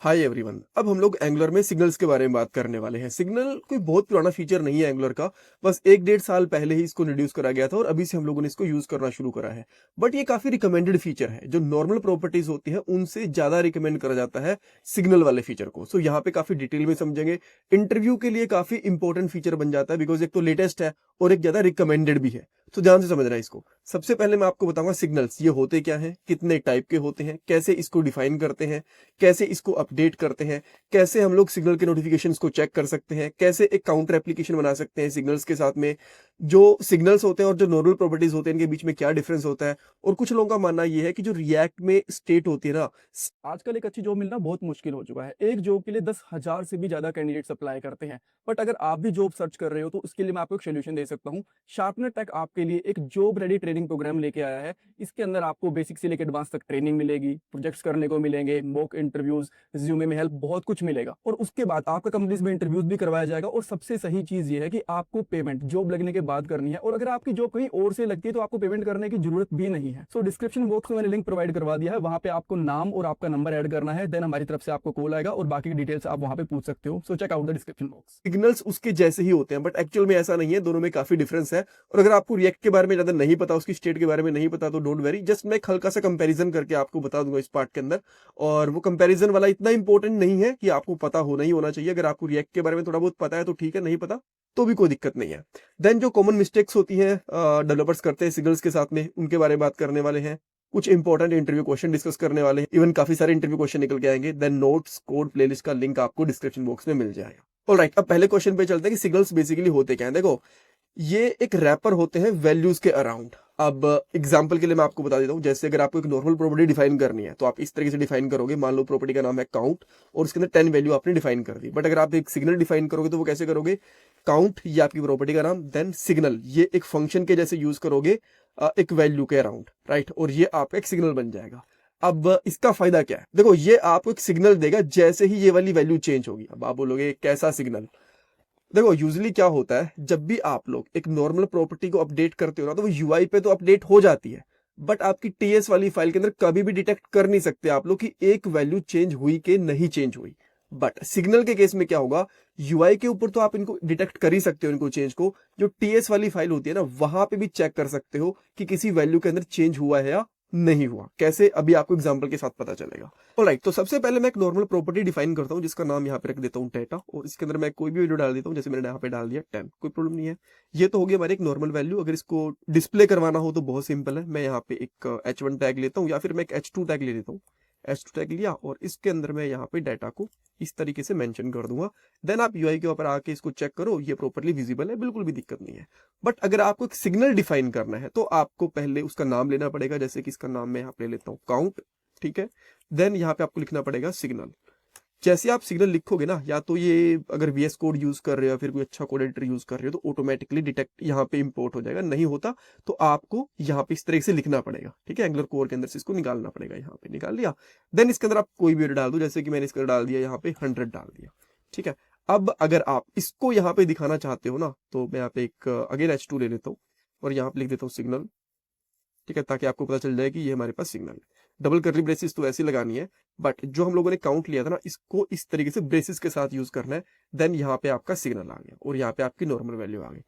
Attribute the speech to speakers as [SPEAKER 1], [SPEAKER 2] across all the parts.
[SPEAKER 1] Hi everyone. अब हम लोग एंगुलर में सिग्नल्स के बारे में बात करने वाले हैं। सिग्नल कोई बहुत पुराना फीचर नहीं है एंगुलर का। बस 1-1.5 साल पहले ही इसको इंट्रोड्यूस करा गया था और अभी से हम लोगों ने इसको यूज करना शुरू करा है। बट ये काफी रिकमेंडेड फीचर है। जो नॉर्मल प्रॉपर्टीज होती है उनसे ज्यादा रिकमेंड करा जाता है सिग्नल वाले फीचर को। सो यहाँ पे काफी डिटेल में समझेंगे। इंटरव्यू के लिए काफी इंपॉर्टेंट फीचर बन जाता है बिकॉज एक तो लेटेस्ट है और एक ज्यादा रिकमेंडेड भी है। तो ध्यान से समझना है इसको। सबसे पहले मैं आपको बताऊंगा सिग्नल्स ये होते क्या हैं, कितने टाइप के होते हैं, कैसे इसको डिफाइन करते हैं, कैसे इसको अपडेट करते हैं, कैसे हम लोग सिग्नल के नोटिफिकेशंस को चेक कर सकते हैं, कैसे एक काउंटर एप्लीकेशन बना सकते हैं सिग्नल्स के साथ में, जो सिग्नल्स होते हैं और जो नॉर्मल प्रॉपर्टीज होते हैं इनके बीच में क्या डिफरेंस होता है। और कुछ लोगों का मानना यह है कि जो रिएक्ट में स्टेट होती है ना,
[SPEAKER 2] आजकल एक अच्छी जॉब मिलना बहुत मुश्किल हो चुका है। एक जॉब के लिए 10,000 से भी ज्यादा कैंडिडेट्स अप्लाई करते हैं। बट अगर आप भी जॉब सर्च कर रहे हो तो उसके लिए मैं आपको एक सोल्यूशन दे सकता हूँ। शार्पनर टेक आपके लिए एक जॉब रेडी ट्रेनिंग प्रोग्राम लेके आया है। इसके अंदर आपको बेसिक से लेकर एडवांस तक ट्रेनिंग मिलेगी, प्रोजेक्ट्स करने को मिलेंगे, मॉक इंटरव्यूज, रिज्यूमे में हेल्प, बहुत कुछ मिलेगा। और उसके बाद आपका कंपनीज में इंटरव्यूज भी करवाया जाएगा। और सबसे सही चीज ये है कि आपको पेमेंट जॉब लगने के बाद करनी है। और अगर आपकी जॉब कहीं और से लगती है तो आपको पेमेंट करने की जरूरत भी नहीं है। सो डिस्क्रिप्शन बॉक्स में मैंने लिंक प्रोवाइड करवा दिया है, वहां पे आपको नाम और आपका नंबर ऐड करना है। देन हमारी तरफ से आपको कॉल आएगा और बाकी डिटेल्स आप वहां पे पूछ सकते हो। So check out the description box.
[SPEAKER 1] Signals उसके जैसे ही होते हैं बट एक्चुअल में ऐसा नहीं है, दोनों में काफी डिफरेंस है। और अगर आपको रिएक्ट के बारे में ज्यादा नहीं पता, उसकी स्टेट के बारे में नहीं पता, तो डोंट वेरी, जस्ट मैं एक हल्का सा कंपैरिजन करके आपको बता दूंगा इस पार्ट के अंदर। और वो कंपैरिजन वाला इतना इंपॉर्टेंट नहीं है कि आपको पता होना ही होना चाहिए। अगर आपको रिएक्ट के बारे में थोड़ा बहुत पता है तो ठीक है, नहीं पता तो भी कोई दिक्कत नहीं है। देन जो कॉमन मिस्टेक्स होती हैं डेवलपर्स करते हैं सिग्नल्स के साथ में, उनके बारे में बात करने वाले हैं। कुछ इंपॉर्टेंट इंटरव्यू क्वेश्चन डिस्कस करने वाले हैं। इवन काफी सारे इंटरव्यू क्वेश्चन निकल के आएंगे। देन नोट्स कोड प्लेलिस्ट का लिंक आपको डिस्क्रिप्शन बॉक्स में मिल जाएगा। ऑलराइट, अब पहले क्वेश्चन पे चलते हैं कि सिग्नल्स बेसिकली होते क्या हैं। देखो, ये एक रैपर होते हैं वैल्यूज के अराउंड। अब एग्जांपल के लिए मैं आपको बता देता हूँ। जैसे अगर आपको एक नॉर्मल प्रॉपर्टी डिफाइन करनी है तो आप इस तरीके से डिफाइन करोगे। मान लो प्रॉपर्टी का नाम है काउंट और उसके अंदर 10 वैल्यू आपने डिफाइन कर दी। बट अगर आप एक सिग्नल डिफाइन करोगे तो वो कैसे करोगे? काउंट, ये आपकी प्रॉपर्टी का नाम, देन सिग्नल, ये एक फंक्शन के जैसे यूज करोगे एक वैल्यू के अराउंड, राइट। और ये आपका एक सिग्नल बन जाएगा। अब इसका फायदा क्या है? देखो, ये आपको एक सिग्नल देगा जैसे ही ये वाली वैल्यू चेंज होगी। अब आप बोलोगे कैसा सिग्नल? देखो, यूजुअली क्या होता है, जब भी आप लोग एक नॉर्मल प्रॉपर्टी को अपडेट करते हो ना, तो वो यूआई पे तो अपडेट हो जाती है। बट आपकी टीएस वाली फाइल के अंदर कभी भी डिटेक्ट कर नहीं सकते आप लोग कि एक वैल्यू चेंज हुई कि नहीं चेंज हुई। बट सिग्नल के केस में क्या होगा, यूआई के ऊपर तो आप इनको डिटेक्ट कर ही सकते हो, इनको चेंज को। जो टीएस वाली फाइल होती है ना, वहां पे भी चेक कर सकते हो कि किसी वैल्यू के अंदर चेंज हुआ है या नहीं हुआ। कैसे? अभी आपको एग्जांपल के साथ पता चलेगा। ऑलराइट, तो सबसे पहले मैं एक नॉर्मल प्रॉपर्टी डिफाइन करता हूँ जिसका नाम यहाँ पे रख देता हूँ डेटा। और इसके अंदर मैं कोई भी वैल्यू डाल देता हूँ। जैसे मैंने यहाँ पे डाल दिया 10, कोई प्रॉब्लम नहीं है। ये तो हो गया हमारी एक नॉर्मल वैल्यू। अगर इसको डिस्प्ले करवाना हो तो बहुत सिंपल है। मैं यहाँ पे एक H1 टैग लेता हूँ या फिर मैं एक H2 टैग ले लेता हूँ। H2 टैग लिया और इसके अंदर मैं यहाँ पे डाटा को इस तरीके से मेंशन कर दूंगा। देन आप यूआई के ऊपर आके इसको चेक करो, ये प्रॉपर्ली विजिबल है, बिल्कुल भी दिक्कत नहीं है। बट अगर आपको एक सिग्नल डिफाइन करना है तो आपको पहले उसका नाम लेना पड़ेगा। जैसे कि इसका नाम मैं यहाँ पे ले लेता हूँ काउंट, ठीक है। देन यहाँ पे आपको लिखना पड़ेगा सिग्नल। जैसे आप सिग्नल लिखोगे ना, या तो ये अगर वीएस कोड यूज कर रहे हो या फिर कोई अच्छा कोड एडिटर यूज कर रहे हो तो ऑटोमेटिकली डिटेक्ट यहाँ पे इंपोर्ट हो जाएगा। नहीं होता तो आपको यहाँ पे इस तरह से लिखना पड़ेगा, ठीक है। एंगुलर कोर के अंदर से इसको निकालना पड़ेगा। यहाँ पे निकाल लिया। देन इसके अंदर आप कोई भी डाल दो। जैसे कि मैंने इसका डाल दिया यहाँ पे 100 डाल दिया, ठीक है। अब अगर आप इसको यहाँ पे दिखाना चाहते हो ना, तो मैं यहाँ पे एक अगेन H2 ले लेता हूँ और यहाँ पे लिख देता हूँ सिग्नल, ठीक है, ताकि आपको पता चल जाए कि ये हमारे पास सिग्नल है। डबल कर्ली ब्रेसिस तो ऐसी लगानी है, बट जो हम लोगों ने काउंट लिया था ना, इसको इस तरीके से ब्रेसिस के साथ यूज करना है। देन यहाँ पे आपका सिग्नल आ गया और यहाँ पे आपकी नॉर्मल वैल्यू आ गई।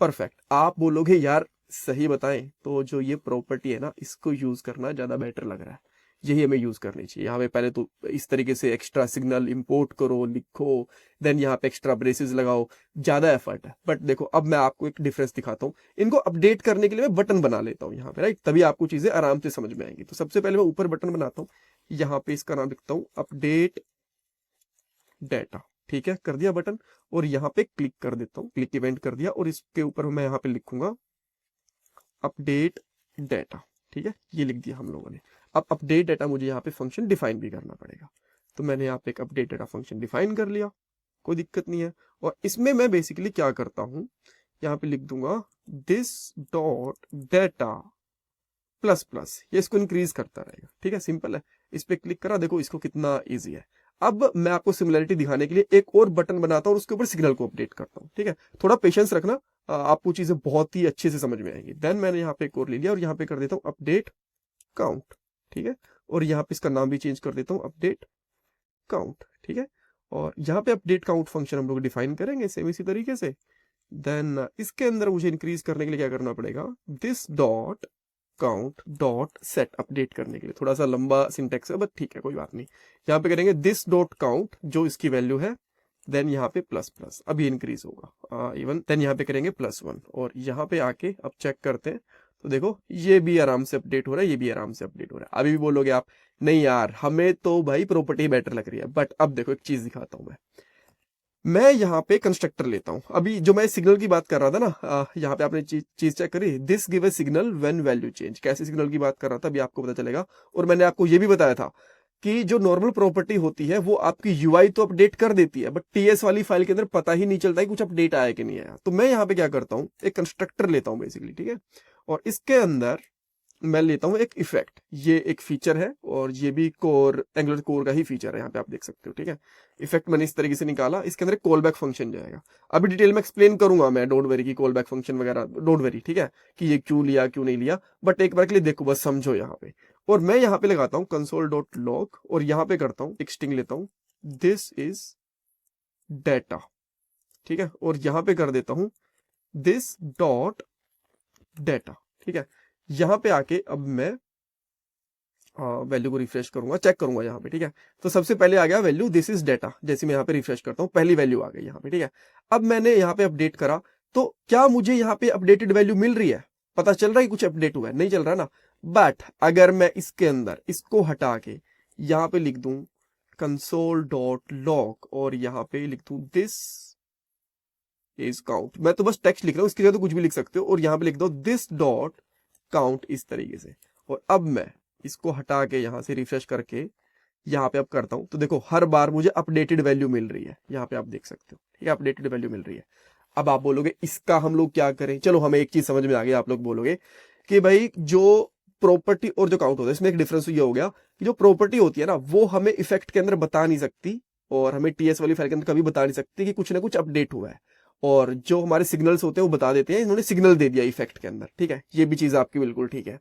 [SPEAKER 1] परफेक्ट। आप बोलोगे यार सही बताएं तो जो ये प्रॉपर्टी है ना, इसको यूज करना ज्यादा बेटर लग रहा है, यही हमें यूज करनी चाहिए। यहाँ पे पहले तो इस तरीके से एक्स्ट्रा सिग्नल इंपोर्ट करो, लिखो, देन यहाँ पे एक्स्ट्रा ब्रेसेस लगाओ, ज्यादा एफर्ट है। बट देखो, अब मैं आपको एक डिफरेंस दिखाता हूँ। इनको अपडेट करने के लिए मैं बटन बना लेता हूँ यहाँ पे, राइट। तभी आपको चीजें आराम से समझ में आएंगी। तो सबसे पहले मैं ऊपर बटन बनाता हूँ, यहाँ पे इसका नाम लिखता हूँ अपडेट डेटा, ठीक है, कर दिया बटन। और यहाँ पे क्लिक कर देता हूँ, क्लिक इवेंट कर दिया और इसके ऊपर मैं यहाँ पे लिखूंगा अपडेट डेटा, ठीक है, ये लिख दिया हम लोगों ने। अब अपडेट डेटा मुझे यहाँ पे फंक्शन डिफाइन भी करना पड़ेगा। तो मैंने यहाँ पे एक अपडेट डेटा फंक्शन डिफाइन कर लिया, कोई दिक्कत नहीं है। और इसमें मैं बेसिकली क्या करता हूँ, यहाँ पे लिख दूंगा this dot data plus plus, ये इसको इंक्रीज करता रहेगा, ठीक है, सिंपल है। इस पे क्लिक करा, देखो इसको कितना इजी है। अब मैं आपको सिमिलरिटी दिखाने के लिए एक और बटन बनाता हूँ और उसके ऊपर सिग्नल को अपडेट करता हूँ, ठीक है। थोड़ा पेशेंस रखना, आपको चीजें बहुत ही अच्छे से समझ में आएंगी। देन मैंने यहाँ पे एक और ले लिया और यहाँ पे कर देता हूँ अपडेट काउंट, ठीक है। और यहाँ पे इसका नाम भी चेंज कर देता हूँ अपडेट काउंट, ठीक है। और यहाँ पे अपडेट काउंट फंक्शन हम लोग डिफाइन करेंगे सेम इसी तरीके से। देन इसके अंदर मुझे इंक्रीज करने के लिए क्या करना पड़ेगा, this dot count dot set update करने के लिए, थोड़ा सा लंबा सिंटेक्स है बट ठीक है कोई बात नहीं। यहाँ पे करेंगे दिस डॉट काउंट जो इसकी वैल्यू है, देन यहाँ पे प्लस प्लस, अभी इंक्रीज होगा इवन, देन यहाँ पे करेंगे +1 और यहाँ पे आके अब चेक करते हैं तो देखो ये भी आराम से अपडेट हो रहा है, ये भी आराम से अपडेट हो रहा है। अभी भी बोलोगे आप नहीं यार हमें तो भाई प्रॉपर्टी बेटर लग रही है, बट अब देखो एक चीज दिखाता हूं मैं यहाँ पे कंस्ट्रक्टर लेता हूँ। अभी जो मैं सिग्नल की बात कर रहा था ना, यहाँ पे आपने चीज चेक करी, this give a signal when value change, कैसे सिग्नल की बात कर रहा था अभी आपको पता चलेगा। और मैंने आपको ये भी बताया था कि जो नॉर्मल प्रॉपर्टी होती है वो आपकी यूआई तो अपडेट कर देती है, बट टीएस वाली फाइल के अंदर पता ही नहीं चलता है कुछ अपडेट आया कि नहीं आया। तो मैं यहाँ पे क्या करता हूँ, एक कंस्ट्रक्टर लेता हूँ बेसिकली, ठीक है। और इसके अंदर मैं लेता हूँ एक इफेक्ट, ये एक फीचर है और ये भी कोर एंगुलर कोर का ही फीचर है, यहाँ पे आप देख सकते हो, ठीक है। इफेक्ट मैंने इस तरीके से निकाला, इसके अंदर कॉल बैक फंक्शन जाएगा। अभी डिटेल में एक्सप्लेन करूंगा मैं, डोंट वेरी की कॉल बैक फंक्शन वगैरह, डोंट वेरी, ठीक है, कि ये क्यों लिया क्यों नहीं लिया, बट एक बार के लिए देखो बस समझो यहाँ पे। और मैं यहाँ पे लगाता हूँ कंसोल डॉट लॉग और यहाँ पे करता हूँ एक स्ट्रिंग लेता हूँ, दिस इज डेटा, ठीक है। और यहाँ पे कर देता हूँ दिस डॉट डेटा, ठीक है। यहाँ पे आके अब मैं वैल्यू को रिफ्रेश करूंगा, चेक करूंगा यहाँ पे, ठीक है। तो सबसे पहले आ गया वैल्यू दिस इज डेटा, जैसे मैं यहाँ पे रिफ्रेश करता हूँ पहली वैल्यू आ गई यहाँ पे, ठीक है। अब मैंने यहाँ पे अपडेट करा तो क्या मुझे यहाँ पे अपडेटेड वैल्यू मिल रही है, पता चल रहा है कुछ अपडेट हुआ है, नहीं चल रहा ना। बट अगर मैं इसके अंदर इसको हटा के यहाँ पे लिख दूं कंसोल डॉट लॉग और यहाँ पे लिख दूं दिस इज काउंट, मैं तो बस टेक्स्ट लिख रहा हूँ, इसकी जगह तो कुछ भी लिख सकते हो, और यहाँ पे लिख दो दिस डॉट काउंट इस तरीके से। और अब मैं इसको हटा के यहाँ से रिफ्रेश करके यहाँ पे अब करता हूं तो देखो हर बार मुझे अपडेटेड वैल्यू मिल रही है, यहाँ पे आप देख सकते हो, ठीक है, अपडेटेड वैल्यू मिल रही है। अब आप बोलोगे इसका हम लोग क्या करें, चलो हमें एक चीज समझ में आ गई, आप लोग बोलोगे कि भाई जो प्रॉपर्टी और जो काउंट होता है इसमें एक डिफरेंस ये हो गया कि जो प्रॉपर्टी होती है ना वो हमें इफेक्ट के अंदर बता नहीं सकती और हमें टीएस वाली फाइल के अंदर कभी बता नहीं सकती कि कुछ ना कुछ अपडेट हुआ है, और जो हमारे सिग्नल्स होते हैं वो बता देते हैं, इन्होंने सिग्नल दे दिया इफेक्ट के अंदर, ठीक है। ये भी चीज आपकी बिल्कुल ठीक है।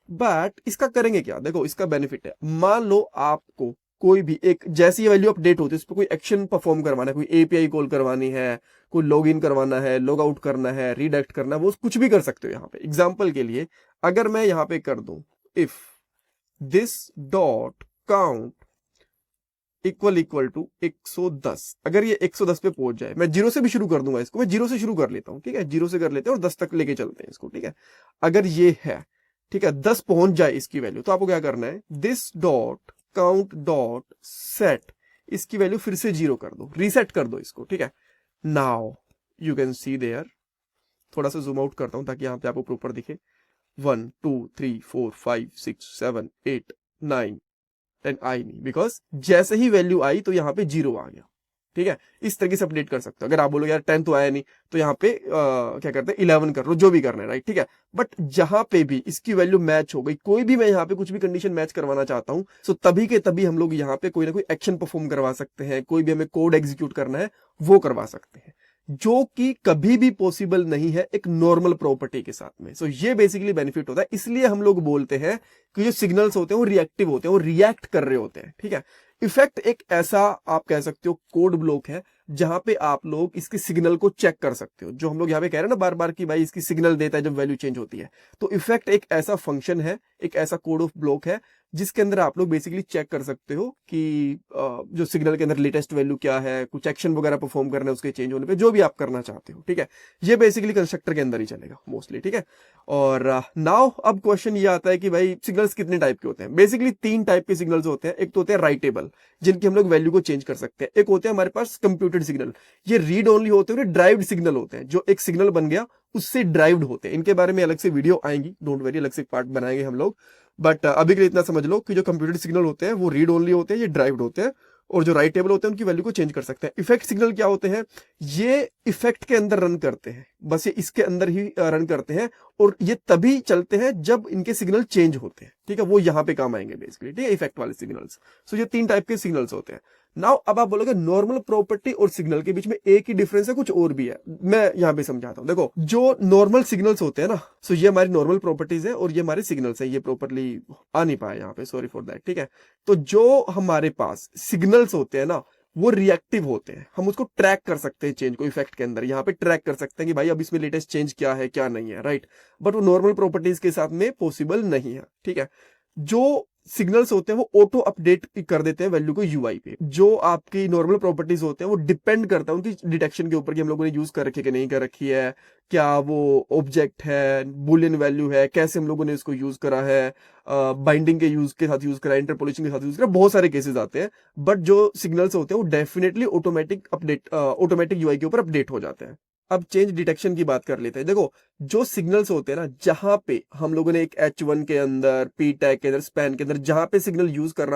[SPEAKER 1] बट इसका करेंगे क्या, देखो इसका बेनिफिट है, मान लो आपको कोई भी एक जैसी ये वैल्यू अपडेट होती है उस पर कोई एक्शन परफॉर्म करवाना है, कोई एपीआई कॉल करवानी है, कोई लॉग इन करवाना है, लॉग आउट करना है, रीडायरेक्ट करना है, वो कुछ भी कर सकते हो। यहाँ पे एग्जांपल के लिए अगर मैं यहाँ पे कर दूं if this dot count equal to 110, अगर ये 110 पे पहुंच जाए, मैं 0 से भी शुरू कर दूंगा इसको, मैं 0 से शुरू कर लेता हूं, ठीक है, 0 से कर लेते हैं और 10 तक लेके चलते हैं इसको, ठीक है। अगर ये है, ठीक है, 10 पहुंच जाए इसकी वैल्यू, तो आपको क्या करना है, this dot count dot set, इसकी वैल्यू फिर से 0 कर दो, रीसेट कर दो इसको, ठीक है। Now you can see there, थोड़ा सा जूम आउट करता हूं ताकि यहाँ पे आपको प्रॉपर दिखे, 1 2 3 4 5 6 7 8 9 10 आई नहीं, बिकॉज जैसे ही वैल्यू आई तो यहाँ पे 0 आ गया, ठीक है। इस तरीके से अपडेट कर सकते हो। अगर आप बोलो यार 10 तो आया नहीं तो यहाँ पे क्या करते हैं 11 कर लो, जो भी करना है, राइट, ठीक है। बट जहां पे भी इसकी वैल्यू मैच हो गई, कोई भी मैं यहाँ पे कुछ भी कंडीशन मैच करवाना चाहता हूं, सो तभी के तभी हम लोग यहाँ पे कोई ना कोई एक्शन परफॉर्म करवा सकते हैं, कोई भी हमें कोड एग्जीक्यूट करना है वो करवा सकते हैं, जो कि कभी भी पॉसिबल नहीं है एक नॉर्मल प्रॉपर्टी के साथ में। सो ये बेसिकली बेनिफिट होता है, इसलिए हम लोग बोलते हैं कि जो सिग्नल्स होते हैं वो रिएक्टिव होते हैं, वो रिएक्ट कर रहे होते हैं, ठीक है। इफेक्ट एक ऐसा आप कह सकते हो कोड ब्लॉक है जहां पे आप लोग इसके सिग्नल को चेक कर सकते हो, जो हम लोग यहाँ पे कह रहे हैं ना बार बार कि भाई इसकी सिग्नल देता है जब वैल्यू चेंज होती है। तो इफेक्ट एक ऐसा फंक्शन है, एक ऐसा कोड ऑफ ब्लॉक है जिसके अंदर आप लोग बेसिकली चेक कर सकते हो कि जो सिग्नल के अंदर लेटेस्ट वैल्यू क्या है, कुछ एक्शन वगैरह परफॉर्म करना है उसके चेंज होने पे, जो भी आप करना चाहते हो, ठीक है। ये बेसिकली कंस्ट्रक्टर के अंदर ही चलेगा मोस्टली, ठीक है। और नाउ अब क्वेश्चन ये आता है कि भाई सिग्नल्स कितने टाइप के होते हैं। बेसिकली 3 टाइप के सिग्नल्स होते हैं। एक तो होते हैं राइटेबल, जिनकी हम लोग वैल्यू को चेंज कर सकते हैं। एक होते हैं हमारे पास कंप्यूटेड सिग्नल, ये रीड ओनली होते हैं, ड्राइव्ड सिग्नल होते हैं, जो एक सिग्नल बन गया उससे ड्राइव्ड होते हैं। इनके बारे में अलग से वीडियो आएंगी, डोंट वेरी, अलग से पार्ट बनाएंगे हम लोग। बट अभी के लिए इतना समझ लो कि जो कंप्यूटेड सिग्नल होते हैं वो रीड ओनली होते हैं, ये ड्राइव्ड होते हैं, और जो राइटेबल होते हैं उनकी वैल्यू को चेंज कर सकते हैं। इफेक्ट सिग्नल क्या होते हैं, ये इफेक्ट के अंदर रन करते हैं, बस ये इसके अंदर ही रन करते हैं, और ये तभी चलते हैं जब इनके सिग्नल चेंज होते हैं, ठीक है, वो यहाँ पे काम आएंगे बेसिकली, ठीक है, इफेक्ट वाले सिग्नल्स। सो ये 3 टाइप के सिग्नल्स होते हैं। नाउ अब आप बोलोगे नॉर्मल प्रॉपर्टी और सिग्नल के बीच में एक ही डिफरेंस है, कुछ और भी है। मैं यहाँ पे समझाता हूँ। देखो जो नॉर्मल सिग्नल्स होते हैं ना, सो ये हमारी नॉर्मल प्रॉपर्टीज है और ये हमारे सिग्नल्स है। ये प्रॉपरली आ नहीं पाया यहाँ पे, सॉरी फॉर दैट, ठीक है। तो जो हमारे पास सिग्नल्स होते हैं ना, वो रिएक्टिव होते हैं। हम उसको ट्रैक कर सकते हैं, चेंज को इफेक्ट के अंदर यहाँ पे ट्रैक कर सकते हैं कि भाई अब इसमें लेटेस्ट चेंज क्या है क्या नहीं है, राइट। बट वो नॉर्मल प्रॉपर्टीज के साथ में पॉसिबल नहीं है, ठीक है। जो सिग्नल्स होते हैं वो ऑटो अपडेट कर देते हैं वैल्यू को यूआई पे। जो आपकी नॉर्मल प्रॉपर्टीज होते हैं वो डिपेंड करता है उनकी डिटेक्शन के ऊपर कि हम लोगों ने यूज कर रखी है कि नहीं कर रखी है, क्या वो ऑब्जेक्ट है, बुलियन वैल्यू है, कैसे हम लोगों ने इसको यूज करा है, बाइंडिंग के यूज के साथ यूज करा है, इंटरपोलेशन के साथ यूज करा, बहुत सारे केसेस आते हैं। बट जो सिग्नल्स होते हैं वो डेफिनेटली ऑटोमेटिक यूआई के ऊपर अपडेट हो जाते हैं। अब चेंज डिटेक्शन की बात कर लेते हैं। देखो जो सिग्नल्स होते हैं ना, जहां पे हम लोगों ने एक H1 के अंदर, पी टैग के अंदर, स्पैन के अंदर जहां पे सिग्नल यूज कर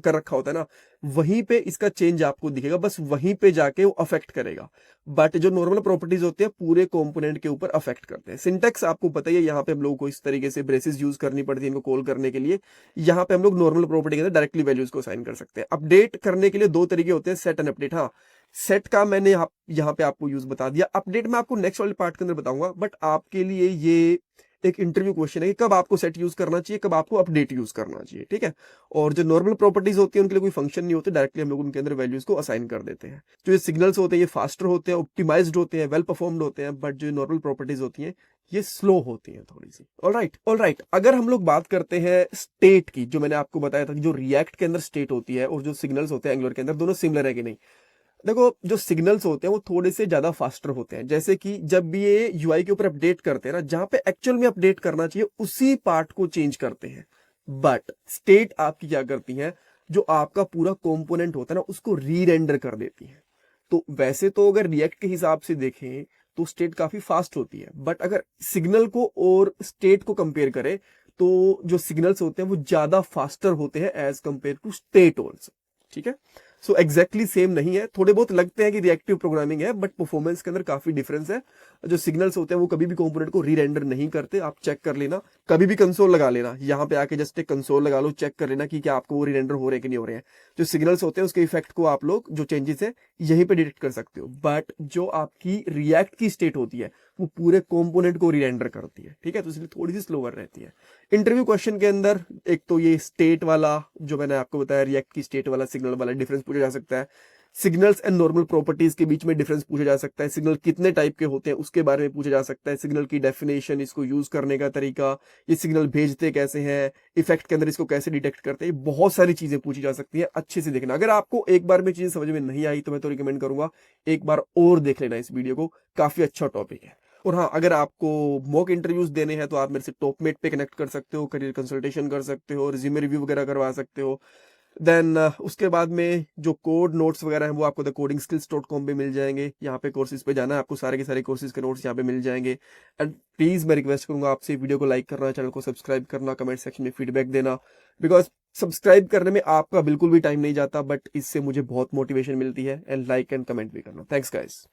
[SPEAKER 1] रखा होता है ना, वहीं पे इसका चेंज आपको दिखेगा, बस वहीं पे जाके वो अफेक्ट करेगा। बट जो नॉर्मल प्रॉपर्टीज होती है पूरे कंपोनेंट के ऊपर अफेक्ट करते हैं। सिंटेक्स आपको पता ही है, यहाँ पे हम लोगों को इस तरीके से ब्रेसेस यूज करनी पड़ती है इनको कॉल करने के लिए। यहाँ पे हम लोग नॉर्मल प्रॉपर्टी के अंदर डायरेक्टली वैल्यूज को असाइन कर सकते हैं। अपडेट करने के लिए दो तरीके होते हैं, सेट एंड अपडेट। हाँ, सेट का मैंने यहाँ पे आपको यूज बता दिया, अपडेट मैं आपको नेक्स्ट वाले पार्ट के अंदर बताऊंगा। बट आपके लिए ये एक इंटरव्यू क्वेश्चन है कि कब आपको सेट यूज करना चाहिए, कब आपको अपडेट यूज करना चाहिए, ठीक है। और जो नॉर्मल प्रॉपर्टीज होती है उनके लिए कोई फंक्शन नहीं होते, डायरेक्टली हम लोग उनके अंदर वैल्यूज को असाइन कर देते हैं। जो ये सिग्नल्स होते हैं ये फास्टर होते हैं, ऑप्टिमाइज्ड होते हैं, वेल परफॉर्म्ड होते हैं। बट जो नॉर्मल प्रॉपर्टीज होती हैं ये स्लो होती हैं थोड़ी सी। ऑलराइट, अगर हम लोग बात करते हैं स्टेट की, जो मैंने आपको बताया था कि जो रिएक्ट के अंदर स्टेट होती है और जो सिग्नल्स होते हैं एंगुलर के अंदर, दोनों सिमिलर है कि नहीं। देखो जो सिग्नल्स होते हैं वो थोड़े से ज्यादा फास्टर होते हैं। जैसे कि जब भी ये यूआई के ऊपर अपडेट करते हैं ना, जहां पे एक्चुअल में अपडेट करना चाहिए उसी पार्ट को चेंज करते हैं। बट स्टेट आपकी क्या करती है, जो आपका पूरा कंपोनेंट होता है ना उसको री-रेंडर कर देती है। तो वैसे तो अगर रिएक्ट के हिसाब से देखें तो स्टेट काफी फास्ट होती है, बट अगर सिग्नल को और स्टेट को कंपेयर करें तो जो सिग्नल्स होते हैं वो ज्यादा फास्टर होते हैं as compare to state also, ठीक है। सो एग्जैक्टली सेम नहीं है, थोड़े बहुत लगते हैं कि रिएक्टिव प्रोग्रामिंग है, बट परफॉर्मेंस के अंदर काफी डिफरेंस है। जो सिग्नल्स होते हैं वो कभी भी कंपोनेंट को री रेंडर नहीं करते, आप चेक कर लेना, कभी भी कंसोल लगा लेना, यहाँ पे आके जस्ट एक कंसोल लगा लो, चेक कर लेना कि क्या आपको वो री रेंडर हो रहे हैं कि नहीं हो रहे हैं। जो सिग्नल्स होते हैं उसके इफेक्ट को आप लोग जो चेंजेस है यहीं पे डिटेक्ट कर सकते हो। बट जो आपकी रिएक्ट की स्टेट होती है वो पूरे कंपोनेंट को री रेंडर करती है, ठीक है। तो इसलिए थोड़ी सी स्लोवर रहती है। इंटरव्यू क्वेश्चन के अंदर एक तो ये स्टेट वाला जो मैंने आपको बताया, रिएक्ट की स्टेट वाला सिग्नल वाला डिफरेंस पूछा जा सकता है। सिग्नल्स एंड नॉर्मल प्रॉपर्टीज के बीच में डिफरेंस पूछा जा सकता है। सिग्नल कितने टाइप के होते हैं उसके बारे में पूछा जा सकता है। सिग्नल की डेफिनेशन, इसको यूज करने का तरीका, ये सिग्नल भेजते कैसे हैं, इफेक्ट के अंदर इसको कैसे डिटेक्ट करते हैं, बहुत सारी चीजें पूछी जा सकती है। अच्छे से देखना। अगर आपको एक बार में चीजें समझ में नहीं आई तो मैं तो रिकमेंड करूंगा एक बार और देख लेना इस वीडियो को, काफी अच्छा टॉपिक है। और हाँ, अगर आपको मॉक इंटरव्यूज देने हैं तो आप मेरे से टॉपमेट पे कनेक्ट कर सकते हो, करियर कंसल्टेशन कर सकते हो, रिज्यूमे रिव्यू वगैरह करवा सकते हो। देन उसके बाद में जो कोड नोट्स वगैरह हैं वो आपको thecodingskills.com पे मिल जाएंगे। यहाँ पे कोर्सेज पे जाना है आपको, सारे के सारे कोर्सेज के नोट्स यहाँ पे मिल जाएंगे। एंड प्लीज मैं रिक्वेस्ट करूंगा आपसे वीडियो को लाइक करना, चैनल को सब्सक्राइब करना, कमेंट सेक्शन में फीडबैक देना। बिकॉज सब्सक्राइब करने में आपका बिल्कुल भी टाइम नहीं जाता, बट इससे मुझे बहुत मोटिवेशन मिलती है। एंड लाइक एंड कमेंट भी करना। Thanks guys.